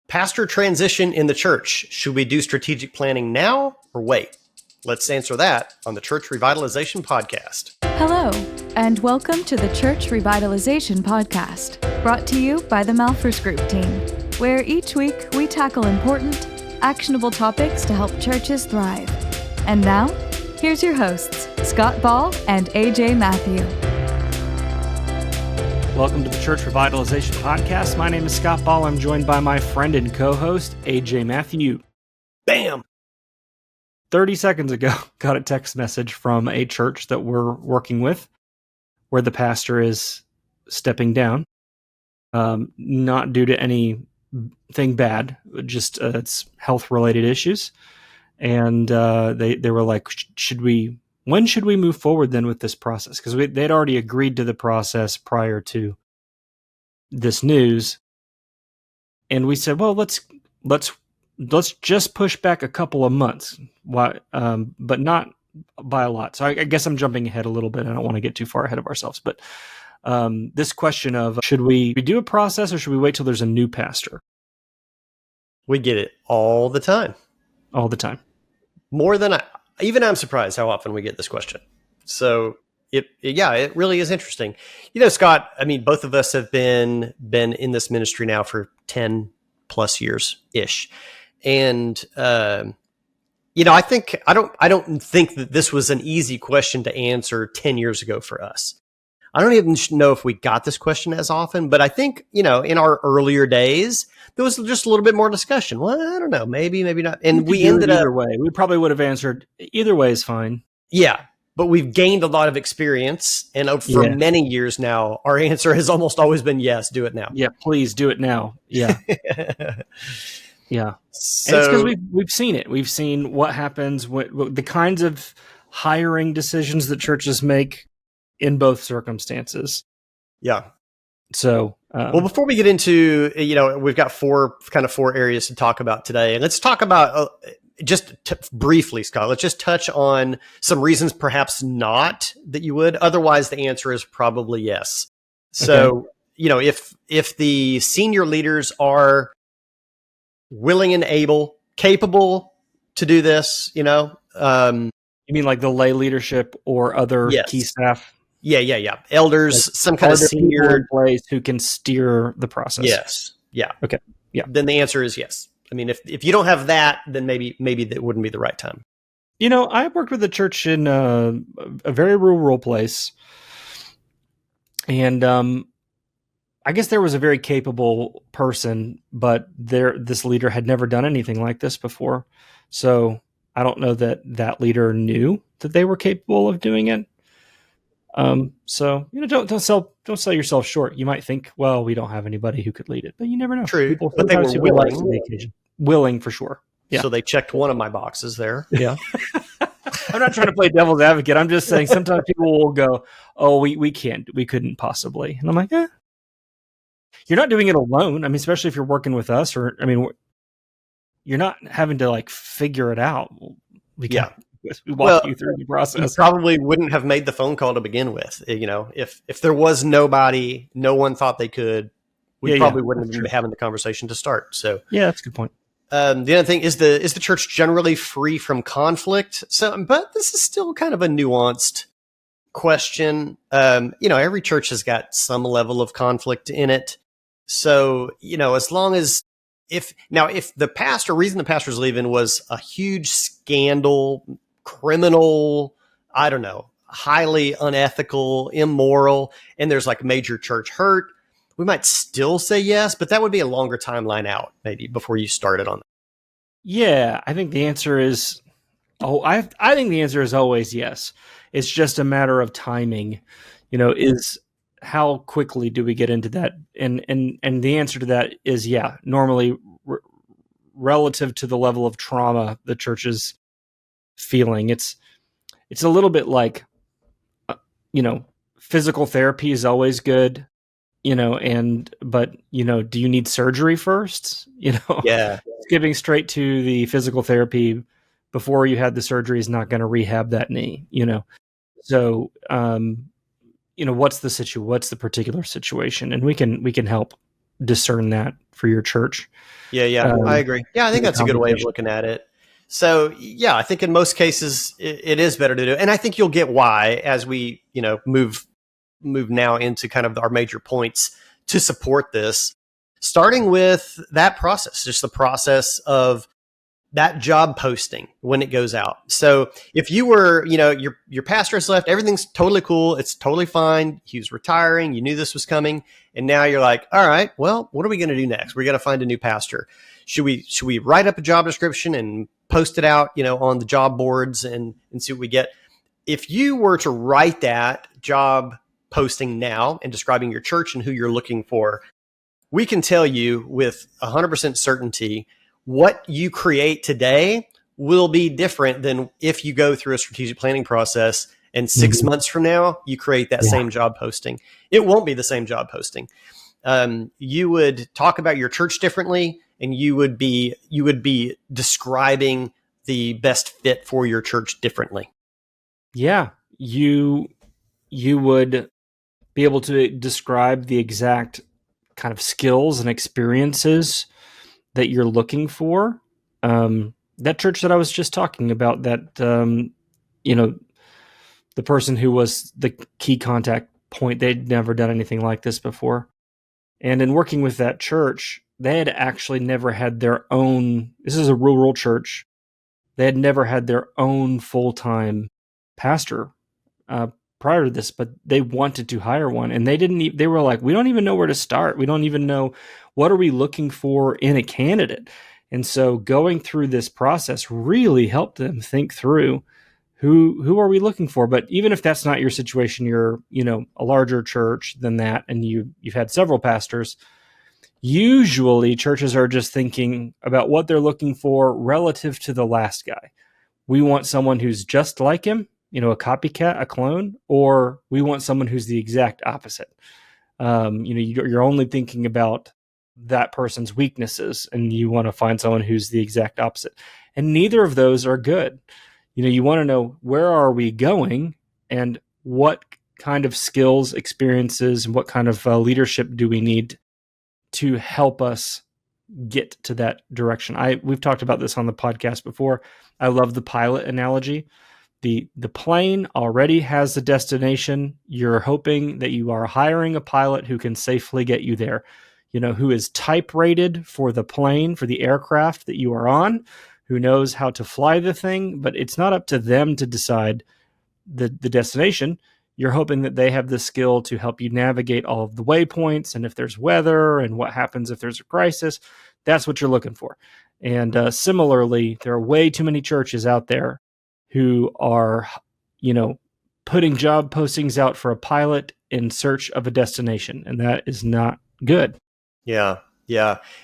Pastor transition in the church. Should we do strategic planning now or wait? Let's answer that on the Church Revitalization Podcast. Hello, and welcome to the Church Revitalization Podcast, brought to you by the Malphurs Group team, where each week we tackle important, actionable topics to help churches thrive. And now, here's your hosts, Scott Ball and A.J. Mathieu. Welcome to the Church Revitalization Podcast. My name is Scott Ball. I'm joined by my friend and co-host, A.J. Mathieu. Bam! 30 seconds ago, got a text message from a church that we're working with where the pastor is stepping down. Not due to anything bad, just it's health-related issues. And they were like, when should we move forward then with this process? Because they'd already agreed to the process prior to this news. And we said, well, let's just push back a couple of months, but not by a lot. So I guess I'm jumping ahead a little bit. I don't want to get too far ahead of ourselves. But this question of, should we do a process or should we wait till there's a new pastor? We get it all the time. All the time. More than even I'm surprised how often we get this question. So it really is interesting. You know, Scott, I mean, both of us have been in this ministry now for 10 plus years ish. And, I don't think that this was an easy question to answer 10 years ago for us. I don't even know if we got this question as often, but I think, in our earlier days, there was just a little bit more discussion. Well, I don't know, maybe not. And we ended up either way. We probably would have answered either way is fine. Yeah. But we've gained a lot of experience. And for many years now, our answer has almost always been yes, do it now. Yeah, please do it now. Yeah. Yeah. So, and it's because we've seen it. We've seen what happens, what the kinds of hiring decisions that churches make in both circumstances. Yeah. So, well, before we get into, we've got four areas to talk about today. And let's talk about briefly, Scott, let's just touch on some reasons perhaps not that you would. Otherwise, the answer is probably yes. So, okay. If the senior leaders are willing and capable to do this, you mean like the lay leadership or other key staff? Yeah. Elders, like some kind of senior in place who can steer the process. Yes. Yeah. Okay. Yeah. Then the answer is yes. I mean, if you don't have that, then maybe that wouldn't be the right time. I worked with a church in a very rural place, and I guess there was a very capable person, but this leader had never done anything like this before. So I don't know that leader knew that they were capable of doing it. So don't sell yourself short. You might think, well, we don't have anybody who could lead it, but you never know. True, but they were willing. Willing for sure. Yeah. So they checked one of my boxes there. Yeah. I'm not trying to play devil's advocate. I'm just saying sometimes people will go, oh, we couldn't possibly. And I'm like, you're not doing it alone. I mean, especially if you're working with us you're not having to figure it out. We walk you through the process. You probably wouldn't have made the phone call to begin with. If there was nobody, no one thought they could, we probably wouldn't have been having the conversation to start. So yeah, that's a good point. The other thing is the church generally free from conflict? So, but this is still kind of a nuanced question. Every church has got some level of conflict in it. So, as long as if the reason the pastor's leaving was a huge scandal, criminal, I don't know, highly unethical, immoral, and there's major church hurt, we might still say yes, but that would be a longer timeline out maybe before you started on that. Yeah, I think the answer is, I think the answer is always yes. It's just a matter of timing, is how quickly do we get into that? And the answer to that is, normally relative to the level of trauma the church is feeling. It's a little bit like, physical therapy is always good. But do you need surgery first? Yeah. Skipping straight to the physical therapy before you had the surgery is not going to rehab that knee, So, what's the particular situation? And we can help discern that for your church. Yeah, I agree. Yeah, I think that's a good way of looking at it. So, yeah, I think in most cases it is better to do. And I think you'll get why as we, move now into kind of our major points to support this, starting with that process, just the process of that job posting when it goes out. So if you were, your pastor has left, everything's totally cool. It's totally fine. He was retiring. You knew this was coming. And now you're like, all right, well, what are we going to do next? We're going to find a new pastor. Should we write up a job description and post it out, on the job boards and see what we get? If you were to write that job posting now and describing your church and who you're looking for, we can tell you with 100% certainty what you create today will be different than if you go through a strategic planning process and 6 months from now, you create that same job posting. It won't be the same job posting. You would talk about your church differently, and you would be describing the best fit for your church differently. Yeah, you would be able to describe the exact kind of skills and experiences that you're looking for. That church that I was just talking about, that, the person who was the key contact point, they'd never done anything like this before. And in working with that church, they had actually never had their own, this is a rural church, they had never had their own full-time pastor prior to this, but they wanted to hire one, and they were like, we don't even know where to start. We don't even know what are we looking for in a candidate. And so going through this process really helped them think through who are we looking for. But even if that's not your situation, you're, a larger church than that, and you've had several pastors, usually churches are just thinking about what they're looking for relative to the last guy. We want someone who's just like him, a copycat, a clone, or we want someone who's the exact opposite. You're only thinking about that person's weaknesses, and you want to find someone who's the exact opposite. And neither of those are good. You want to know, where are we going, and what kind of skills, experiences, and what kind of leadership do we need to help us get to that direction. We've talked about this on the podcast before. I love the pilot analogy. The plane already has the destination. You're hoping that you are hiring a pilot who can safely get you there, who is type rated for the plane, for the aircraft that you are on, who knows how to fly the thing, but it's not up to them to decide the destination. You're hoping that they have the skill to help you navigate all of the waypoints, and if there's weather and what happens if there's a crisis, that's what you're looking for. And similarly, there are way too many churches out there who are, putting job postings out for a pilot in search of a destination, and that is not good. Yeah.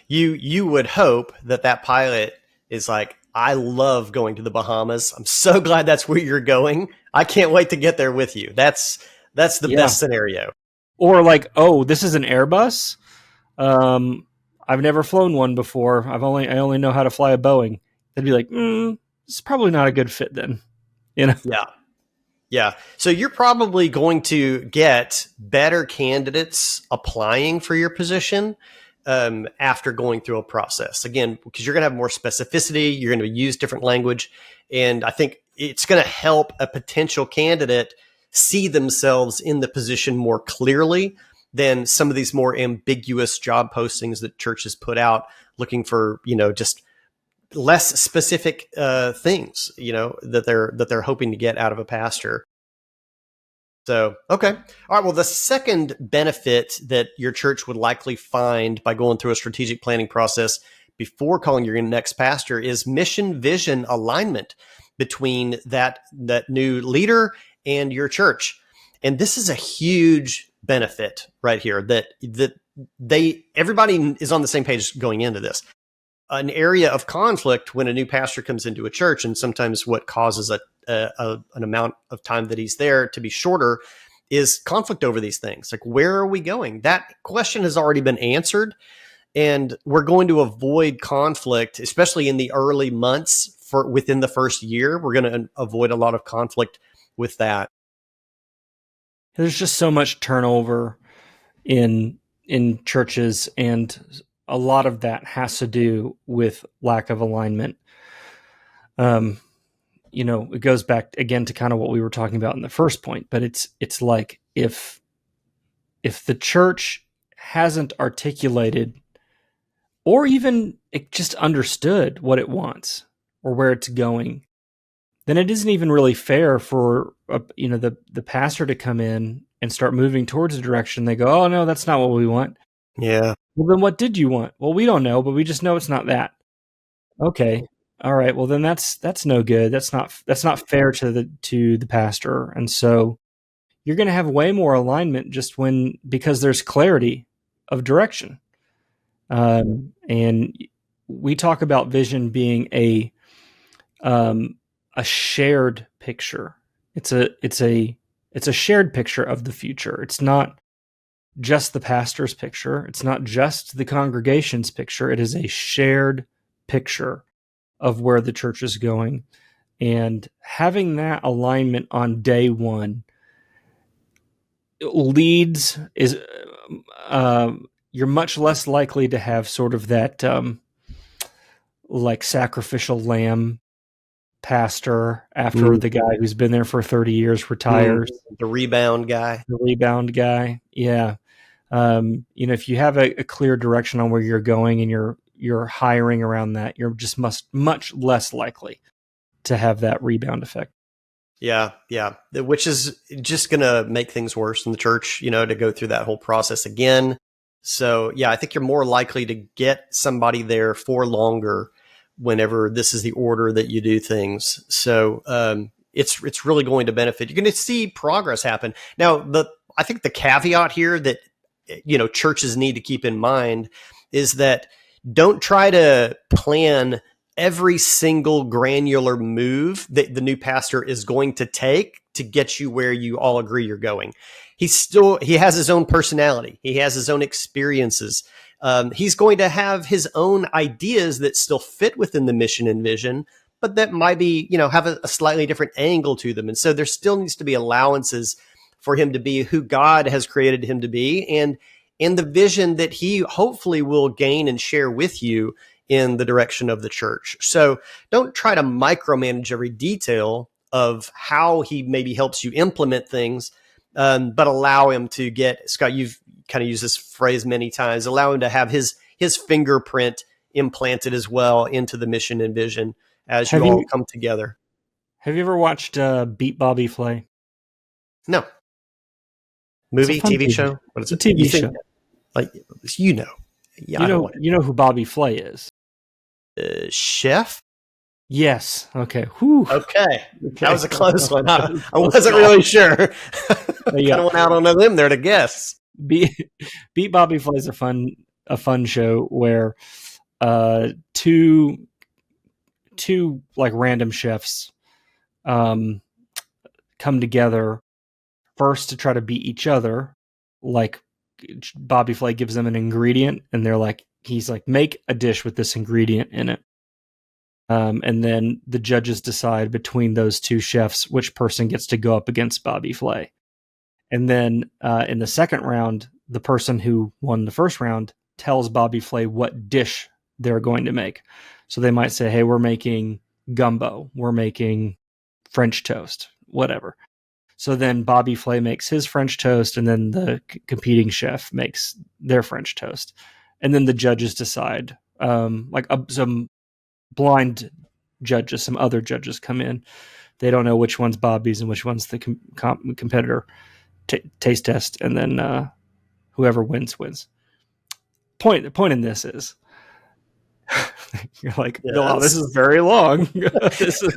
You would hope that pilot is like, I love going to the Bahamas. I'm so glad that's where you're going. I can't wait to get there with you. That's the best scenario. Or like, oh, this is an Airbus. I've never flown one before. I only know how to fly a Boeing. They'd be like, it's probably not a good fit then. Yeah. So you're probably going to get better candidates applying for your position after going through a process. Again, because you're going to have more specificity, you're going to use different language. And I think it's going to help a potential candidate see themselves in the position more clearly than some of these more ambiguous job postings that churches put out looking for, just less specific things, that they're hoping to get out of a pastor. So, okay. All right. Well, the second benefit that your church would likely find by going through a strategic planning process before calling your next pastor is mission vision alignment between that new leader and your church. And this is a huge benefit right here that everybody is on the same page going into this. An area of conflict when a new pastor comes into a church, and sometimes what causes an amount of time that he's there to be shorter, is conflict over these things. Like, where are we going? That question has already been answered, and we're going to avoid conflict, especially in the early months within the first year. We're going to avoid a lot of conflict with that. There's just so much turnover in in churches, and a lot of that has to do with lack of alignment. It goes back again to kind of what we were talking about in the first point, but it's like if the church hasn't articulated or even it just understood what it wants or where it's going, then it isn't even really fair for the pastor to come in and start moving towards a direction. They go, oh no, that's not what we want. Yeah. Well, then what did you want? Well, we don't know, but we just know it's not that. Okay. All right. Well, then that's no good. That's not fair to the pastor. And so you're going to have way more alignment because there's clarity of direction. And we talk about vision being a shared picture. It's a shared picture of the future. It's not just the pastor's picture. It's not just the congregation's picture. It is a shared picture of where the church is going. And having that alignment on day one you're much less likely to have sort of that like sacrificial lamb pastor after the guy who's been there for 30 years retires. The rebound guy. Yeah. If you have a clear direction on where you're going and you're hiring around that, you're just much less likely to have that rebound effect. Yeah. Which is just going to make things worse in the church, to go through that whole process again. So, yeah, I think you're more likely to get somebody there for longer whenever this is the order that you do things. So it's really going to benefit. You're going to see progress happen. Now, I think the caveat here that, churches need to keep in mind is that don't try to plan every single granular move that the new pastor is going to take to get you where you all agree you're going. He has his own personality. He has his own experiences. He's going to have his own ideas that still fit within the mission and vision, but that might be, have a slightly different angle to them. And so there still needs to be allowances for him to be who God has created him to be, and in the vision that he hopefully will gain and share with you in the direction of the church. So don't try to micromanage every detail of how he maybe helps you implement things, but allow him to get, Scott, you've kind of used this phrase many times, allow him to have his fingerprint implanted as well into the mission and vision as you all come together. Have you ever watched Beat Bobby Flay? No. Movie, TV show? What is it? It's a TV show. Yeah, you know who Bobby Flay is? Chef? Yes. Okay. Whew. Okay. That was a close one. I wasn't really sure. Kind of went out on a limb there to guess. Beat Bobby Flay is a fun show where two like random chefs come together first to try to beat each other. Like Bobby Flay gives them an ingredient and he's like, make a dish with this ingredient in it. And then the judges decide between those two chefs which person gets to go up against Bobby Flay. And then in the second round, the person who won the first round tells Bobby Flay what dish they're going to make. So they might say, hey, we're making gumbo, we're making French toast, whatever. So then Bobby Flay makes his French toast, and then the competing chef makes their French toast. And then the judges decide, some blind judges, some other judges come in. They don't know which one's Bobby's and which one's the competitor. Taste test, and then whoever wins. The point in this is, you're like, no, this is very long. This is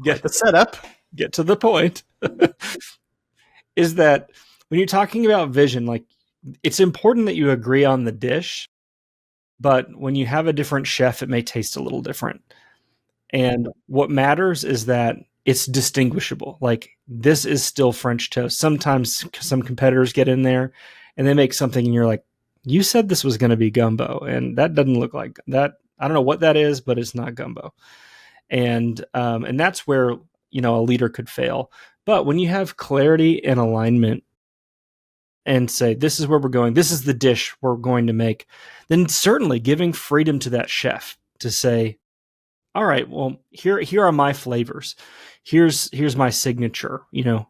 get the setup. Get to the point. Is that when you're talking about vision, like, it's important that you agree on the dish, but when you have a different chef, it may taste a little different. And what matters is that it's distinguishable. Like, this is still French toast. Sometimes some competitors get in there and they make something and you're like, you said this was going to be gumbo, and that doesn't look like that. I don't know what that is, but it's not gumbo. And that's where, a leader could fail. But when you have clarity and alignment, and say, this is where we're going, this is the dish we're going to make, then certainly giving freedom to that chef to say, all right, well, here are my flavors. Here's my signature. You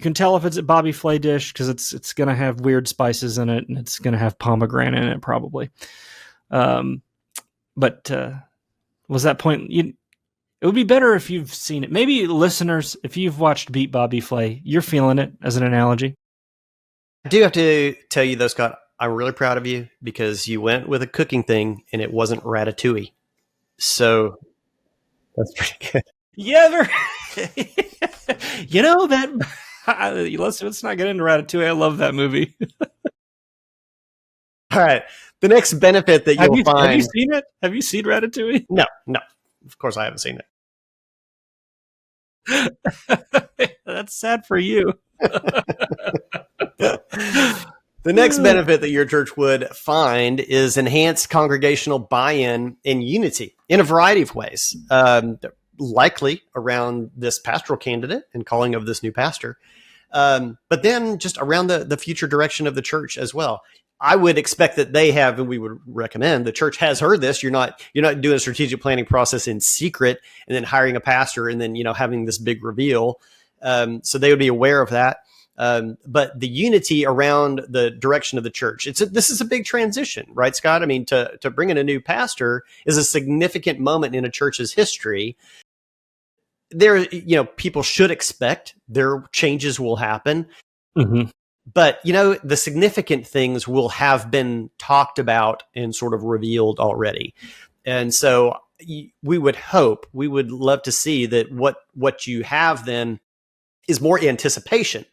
can tell if it's a Bobby Flay dish because it's going to have weird spices in it, and it's going to have pomegranate in it probably. But was that point? It would be better if you've seen it. Maybe listeners, if you've watched Beat Bobby Flay, you're feeling it as an analogy. I do have to tell you though, Scott, I'm really proud of you because you went with a cooking thing and it wasn't ratatouille. So that's pretty good. Yeah, that. Let's not get into Ratatouille. I love that movie. All right. The next benefit that you'll find. Have you seen it? Have you seen Ratatouille? No. Of course I haven't seen it. That's sad for you. The next benefit that your church would find is enhanced congregational buy-in and unity in a variety of ways, likely around this pastoral candidate and calling of this new pastor, but then just around the future direction of the church as well. I would expect that they have, and we would recommend, the church has heard this. You're not doing a strategic planning process in secret and then hiring a pastor and then having this big reveal. So they would be aware of that. But the unity around the direction of the church, this is a big transition, right, Scott? I mean, to bring in a new pastor is a significant moment in a church's history. There, people should expect their changes will happen. Mm-hmm. But, the significant things will have been talked about and sort of revealed already. And so we would love to see that what you have then is more anticipation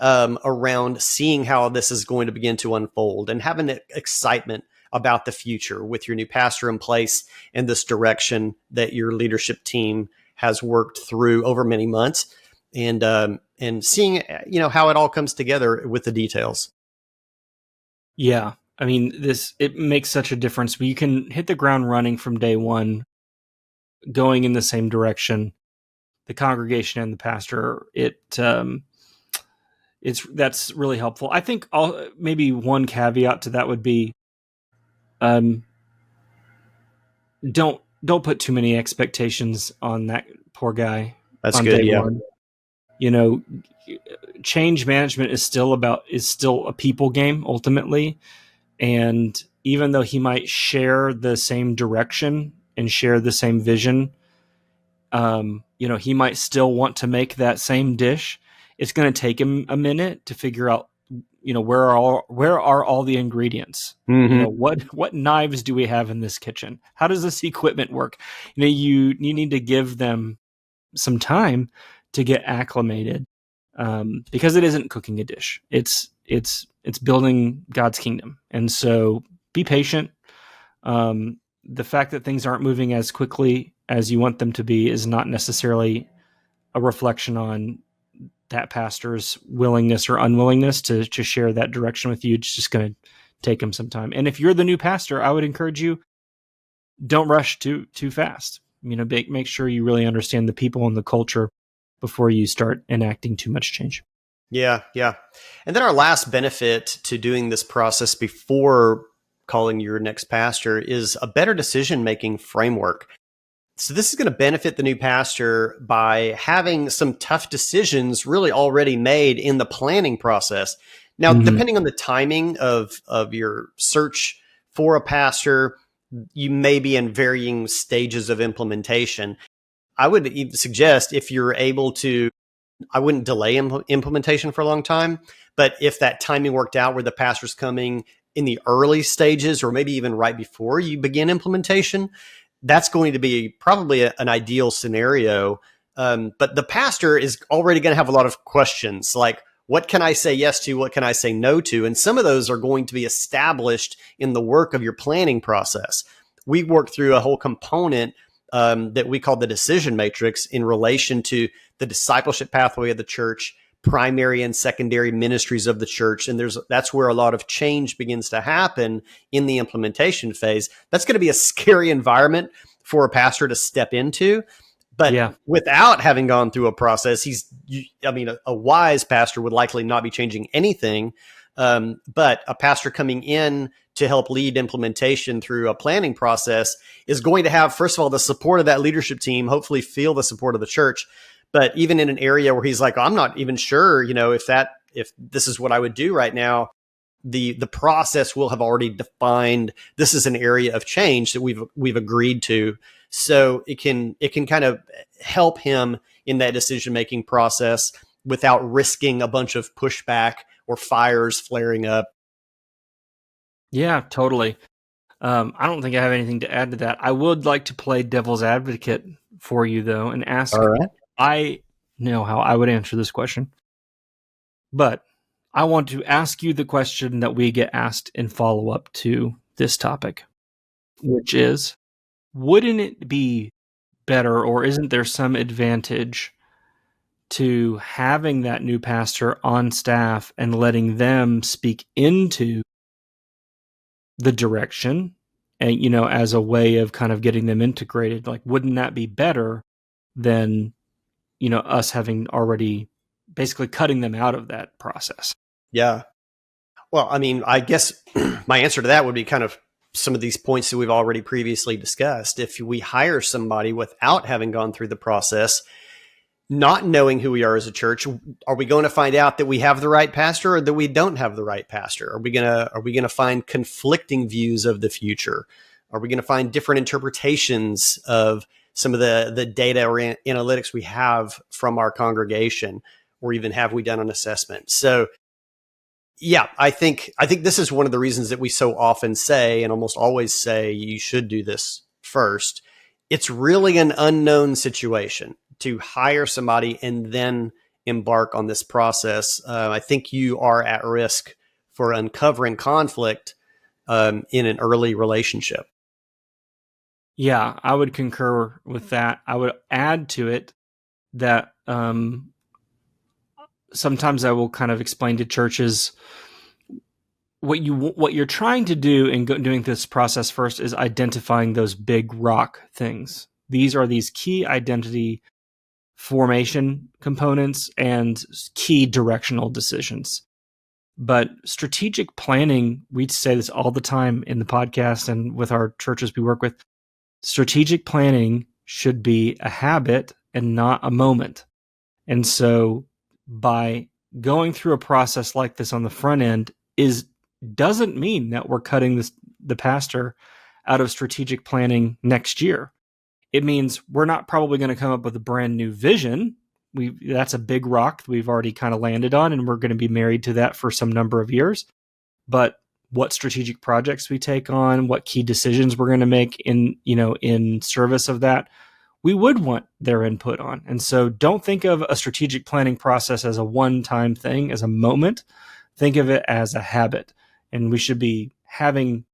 around seeing how this is going to begin to unfold and having excitement about the future with your new pastor in place and this direction that your leadership team has worked through over many months, and seeing how it all comes together with the details. Yeah, I mean, it makes such a difference. You can hit the ground running from day one, going in the same direction. The congregation and the pastor, that's really helpful. I think maybe one caveat to that would be, don't put too many expectations on that poor guy. That's good. Yeah. One. Change management is still a people game ultimately. And even though he might share the same direction and share the same vision, he might still want to make that same dish. It's going to take him a minute to figure out, where are all the ingredients? Mm-hmm. What knives do we have in this kitchen? How does this equipment work? You need to give them some time to get acclimated, because it isn't cooking a dish. It's building God's kingdom. And so be patient. The fact that things aren't moving as quickly as you want them to be is not necessarily a reflection on that pastor's willingness or unwillingness to share that direction with you. It's just going to take him some time. And if you're the new pastor, I would encourage you, don't rush too fast. Make sure you really understand the people and the culture before you start enacting too much change. Yeah. And then our last benefit to doing this process before calling your next pastor is a better decision-making framework. So this is going to benefit the new pastor by having some tough decisions really already made in the planning process. Now, depending on the timing of your search for a pastor, you may be in varying stages of implementation. I would suggest if you're able to, I wouldn't delay implementation for a long time, but if that timing worked out where the pastor's coming in the early stages or maybe even right before you begin implementation, that's going to be probably an ideal scenario. But the pastor is already going to have a lot of questions like, what can I say yes to? What can I say no to? And some of those are going to be established in the work of your planning process. We worked through a whole component that we call the decision matrix in relation to the discipleship pathway of the church, primary and secondary ministries of the church. And that's where a lot of change begins to happen in the implementation phase. That's going to be a scary environment for a pastor to step into. But without having gone through a process, a wise pastor would likely not be changing anything. But a pastor coming in to help lead implementation through a planning process is going to have, first of all, the support of that leadership team, hopefully feel the support of the church. But even in an area where he's like, I'm not even sure, if this is what I would do right now, the process will have already defined this is an area of change that we've agreed to. So it can kind of help him in that decision-making process without risking a bunch of pushback or fires flaring up. Yeah, totally. I don't think I have anything to add to that. I would like to play devil's advocate for you, though, and ask. All right. I know how I would answer this question, but I want to ask you the question that we get asked in follow-up to this topic, which is, wouldn't it be better, or isn't there some advantage to having that new pastor on staff and letting them speak into the direction and, as a way of kind of getting them integrated? Like, wouldn't that be better than, us having already basically cutting them out of that process? Yeah. Well, I guess my answer to that would be kind of some of these points that we've already previously discussed. If we hire somebody without having gone through the process, not knowing who we are as a church, are we going to find out that we have the right pastor or that we don't have the right pastor? Are we going to find conflicting views of the future? Are we going to find different interpretations of some of the data or analytics we have from our congregation, or even have we done an assessment? So yeah, I think this is one of the reasons that we so often say, and almost always say, you should do this first. It's really an unknown situation to hire somebody and then embark on this process. I think you are at risk for uncovering conflict in an early relationship. Yeah, I would concur with that. I would add to it that sometimes I will kind of explain to churches what you're trying to do in doing this process first is identifying those big rock things. These are these key identity formation components and key directional decisions. But strategic planning, we say this all the time in the podcast and with our churches we work with, strategic planning should be a habit and not a moment. And so by going through a process like this on the front end doesn't mean that we're cutting the pastor out of strategic planning next year. It means we're not probably going to come up with a brand new vision. That's a big rock that we've already kind of landed on, and we're going to be married to that for some number of years. But what strategic projects we take on, what key decisions we're going to make in service of that, we would want their input on. And so don't think of a strategic planning process as a one-time thing, as a moment. Think of it as a habit. And we should be having,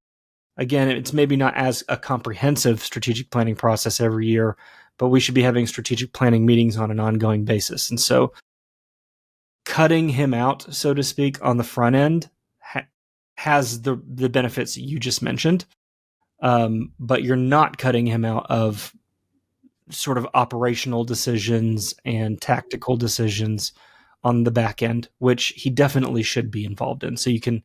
again, it's maybe not as a comprehensive strategic planning process every year, but we should be having strategic planning meetings on an ongoing basis. And so cutting him out, so to speak, on the front end has the benefits that you just mentioned. But you're not cutting him out of sort of operational decisions and tactical decisions on the back end, which he definitely should be involved in. So you kind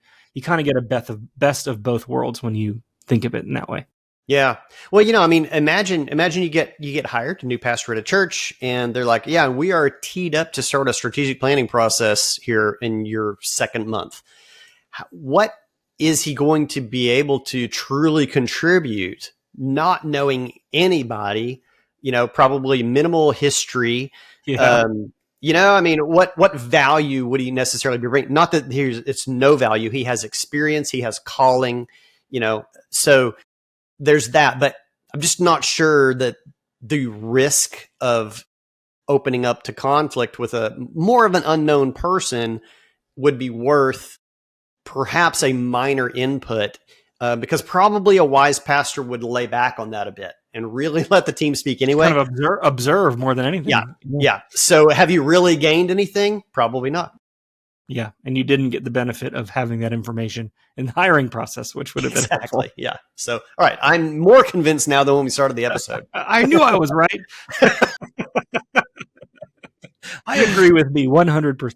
of get a best of both worlds when you think of it in that way. Yeah. Well, imagine you get hired, a new pastor at a church, and they're like, yeah, we are teed up to start a strategic planning process here in your second month. What is he going to be able to truly contribute, not knowing anybody, probably minimal history? Yeah. What value would he necessarily be bringing? Not that it's no value. He has experience, he has calling, so there's that. But I'm just not sure that the risk of opening up to conflict with a more of an unknown person would be worth perhaps a minor input, because probably a wise pastor would lay back on that a bit and really let the team speak anyway. Kind of observe more than anything. Yeah. So have you really gained anything? Probably not. Yeah, and you didn't get the benefit of having that information in the hiring process, which would have been helpful. Exactly. Yeah. So, all right, I'm more convinced now than when we started the episode. I knew I was right. I agree with me 100%.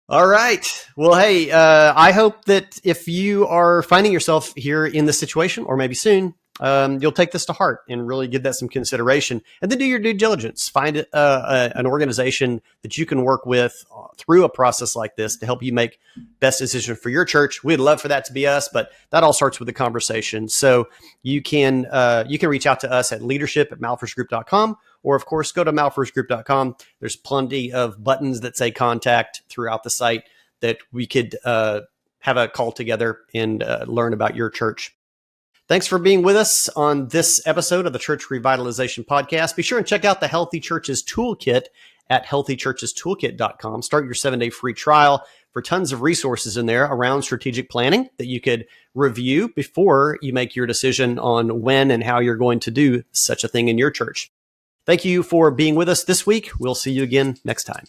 All right. Well, hey, I hope that if you are finding yourself here in this situation, or maybe soon, you'll take this to heart and really give that some consideration, and then do your due diligence. Find an organization that you can work with through a process like this to help you make best decision for your church. We'd love for that to be us, but that all starts with a conversation. So you can reach out to us at leadership@malphursgroup.com, or of course, go to malphursgroup.com. There's plenty of buttons that say contact throughout the site that we could have a call together and learn about your church. Thanks for being with us on this episode of the Church Revitalization Podcast. Be sure and check out the Healthy Churches Toolkit at healthychurchestoolkit.com. Start your 7-day free trial for tons of resources in there around strategic planning that you could review before you make your decision on when and how you're going to do such a thing in your church. Thank you for being with us this week. We'll see you again next time.